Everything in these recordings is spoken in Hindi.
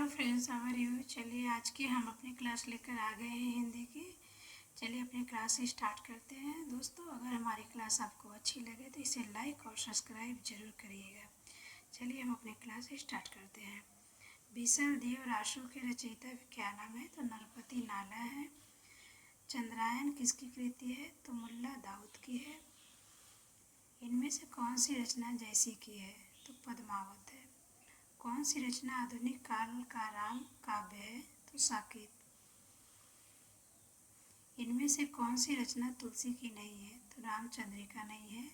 Hello friends, how are you. चलिए आज की हम अपनी क्लास लेकर आ गए हैं हिंदी की। चलिए अपनी क्लास स्टार्ट करते हैं। दोस्तों, अगर हमारी क्लास आपको अच्छी लगे तो इसे लाइक और सब्सक्राइब जरूर करिएगा। चलिए हम अपनी क्लास स्टार्ट करते हैं। बीसर देव रासो के रचयिता क्या नाम है? तो नरपति नाला है। चंद्रायन किसकी कृति है? तो मुल्ला दाऊद की है। इनमें से कौन सी रचना जैसी की है? तो पद्मावत है। कौन सी रचना आधुनिक काल का राम काव्य है? तो साकेत। इनमें से कौन सी रचना तुलसी की नहीं है? तो रामचंद्रिका नहीं है।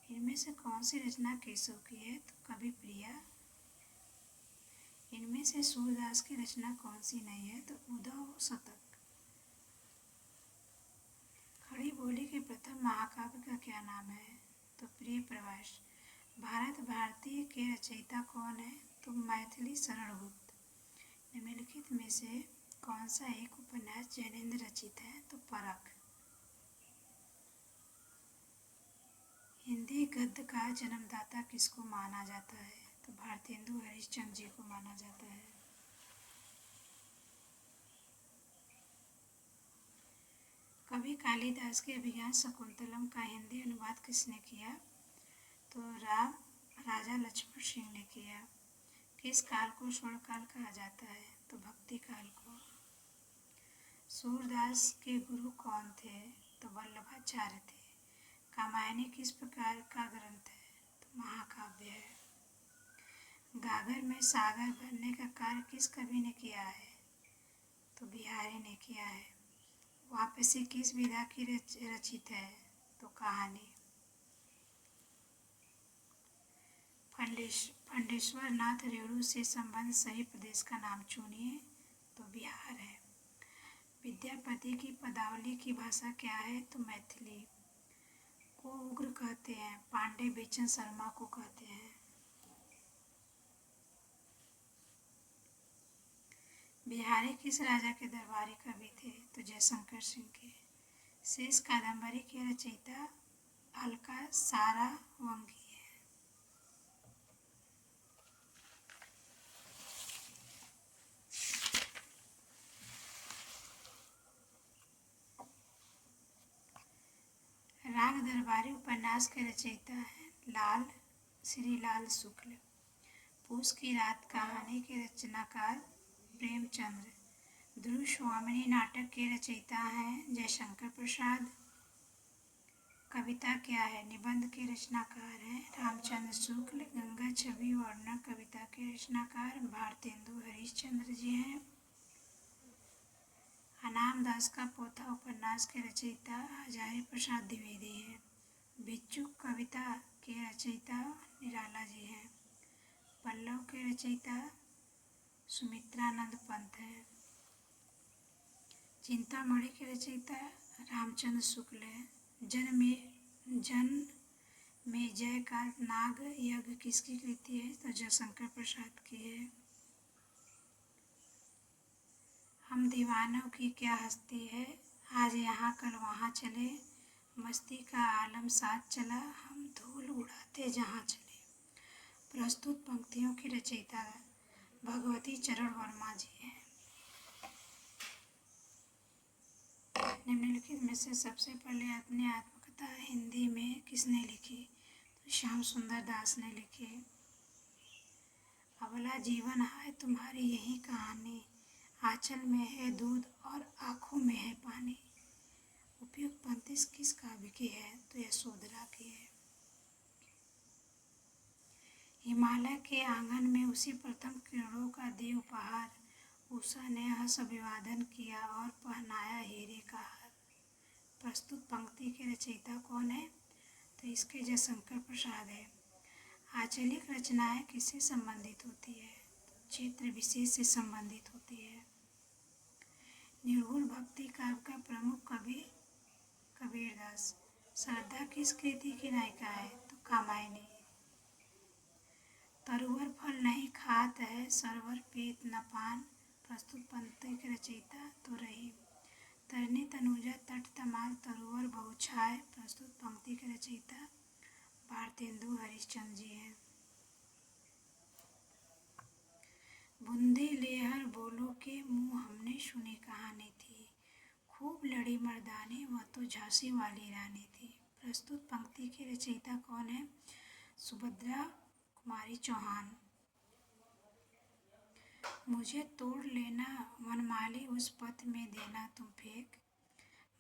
इनमें से कौन सी रचना केशव की है? तो कवि प्रिया। इनमें से सूरदास की रचना कौन सी नहीं है? तो उद्धव शतक। खड़ी बोली के प्रथम महाकाव्य का क्या नाम है? तो प्रिय प्रवास। भारत भारती के रचयिता कौन है? तो मैथिली शरण गुप्त। निम्नलिखित में से कौन सा एक उपन्यास जैनेन्द्र रचित है? तो परख। हिंदी गद्य का जन्मदाता किसको माना जाता है? तो भारतेंदु हरिश्चंद्र जी को माना जाता है। कवि कालिदास के अभिज्ञान शकुंतलम का हिंदी अनुवाद किसने किया? तो राजा लक्ष्मण सिंह ने किया। किस काल को स्वर्ण काल कहा जाता है? तो भक्ति काल को। सूरदास के गुरु कौन थे? तो वल्लभाचार्य थे। कामायनी किस प्रकार का ग्रंथ है? तो महाकाव्य है। गागर में सागर भरने का कार्य किस कवि ने किया है? तो बिहारी ने किया है। वापसी किस विधा की रचित है? तो कहानी। फंडेश्वर नाथ रेणु से संबंध सही प्रदेश का नाम चुनिए। तो बिहार है। विद्यापति की पदावली की भाषा क्या है? तो मैथिली। को उग्र कहते हैं? पांडे बेचन शर्मा को कहते हैं। बिहारी किस राजा के दरबारी कवि थे? तो जयशंकर सिंह के। शेष कादंबरी के रचयिता अलका सारावंगी है। राग दरबारी उपन्यास के रचयिता हैं श्री लाल शुक्ल। पूस की रात कहानी के रचनाकार प्रेमचंद्र। ध्रुव स्वामिनी नाटक के रचयिता हैं जयशंकर प्रसाद। कविता क्या है? निबंध के रचनाकार हैं रामचंद्र शुक्ल। गंगा छवि वर्णन कविता के रचनाकार भारतेंदु हरिश्चंद्र जी हैं। अनाम दास का पोथा उपन्यास के रचयिता हजारी प्रसाद द्विवेदी हैं। भिक्षुक कविता के रचयिता निराला जी हैं। पल्लव के रचयिता सुमित्रानंद पंत हैं। चिंतामणि के रचयिता रामचंद्र शुक्ल हैं। जन में जय का नाग यज्ञ किसकी कृति है? तो जयशंकर प्रसाद की है। हम दीवानों की क्या हस्ती है, आज यहाँ कल वहाँ चले, मस्ती का आलम साथ चला, हम धूल उड़ाते जहाँ चले। प्रस्तुत पंक्तियों की रचयिता भगवती चरण वर्मा जी हैं। निम्नलिखित में से सबसे पहले अपनी आत्मकथा हिंदी में किसने लिखी? तो श्याम सुंदर दास ने लिखी। अबला जीवन है तुम्हारी यही कहानी, आंचल में है दूध और आँखों में है पानी। उपयुक्त पंक्ति किस काव्य की है? तो यशोधरा की है। हिमालय के आंगन में उसी प्रथम किरणों का दे उपहार, उषा ने हर्ष अभिवादन किया और पहनाया हीरे का हार। प्रस्तुत पंक्ति के रचयिता कौन है? तो इसके जयशंकर प्रसाद है। आंचलिक रचनाएं किससे संबंधित होती है? क्षेत्र विशेष से संबंधित होती है। निर्गुण भक्ति काव्य का प्रमुख कवि कबीरदास। श्रद्धा किस कृति की नायिका है? तो कामायनी। तरुवर फल नहीं खात है, सरवर पीत न पान। प्रस्तुत पंक्ति के रचयिता तो रहीम। तरनी तनुजा तट तमाल तरुवर बहुछाय। प्रस्तुत पंक्ति के रचयिता भारतेंदु हरिश्चंद्र जी हैं। बूंदी लेह ढोलों के मुँह हमने सुनी कहानी थी, खूब लड़ी मर्दानी वह तो झांसी वाली रानी थी। प्रस्तुत पंक्ति के रचयिता कौन है? सुभद्रा कुमारी चौहान। मुझे तोड़ लेना वनमाली उस पथ में देना तुम फेंक,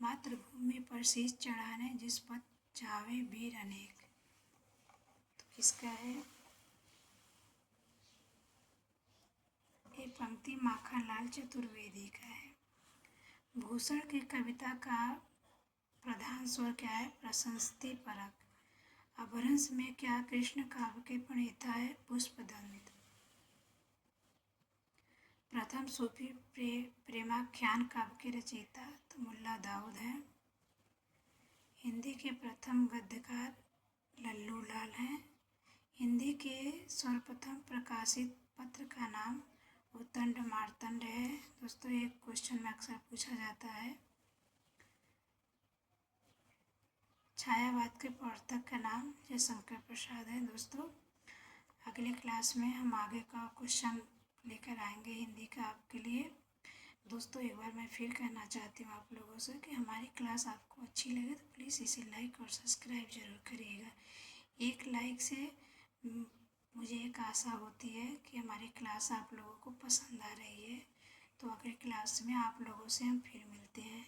मातृभूमि पर शीश चढ़ाने जिस पथ जावे वीर अनेक। तो किसका है ये पंक्ति? माखनलाल चतुर्वेदी का है। भूषण की कविता का प्रधान स्वर क्या है? प्रशस्ति परक। अपभ्रंश में क्या कृष्ण काव्य के प्रणेता है? पुष्पदंत। प्रथम सूफी प्रेमाख्यान काव्य के रचयिता तो मुल्ला दाऊद हैं। हिंदी के प्रथम गद्यकार लल्लू लाल हैं। हिंदी के सर्वप्रथम प्रकाशित पत्र का नाम उद्दंड मार्तंड है। दोस्तों एक क्वेश्चन में अक्सर पूछा जाता है। छायावाद के प्रवर्तक का नाम जयशंकर प्रसाद है। दोस्तों अगले क्लास में हम आगे का क्वेश्चन लेकर आएंगे हिंदी का आपके लिए। दोस्तों एक बार मैं फिर कहना चाहती हूँ आप लोगों से कि हमारी क्लास आपको अच्छी लगे तो प्लीज़ इसे लाइक और सब्सक्राइब ज़रूर करिएगा। एक लाइक से मुझे एक आशा होती है कि हमारी क्लास आप लोगों को पसंद आ रही है। तो अगली क्लास में आप लोगों से हम फिर मिलते हैं।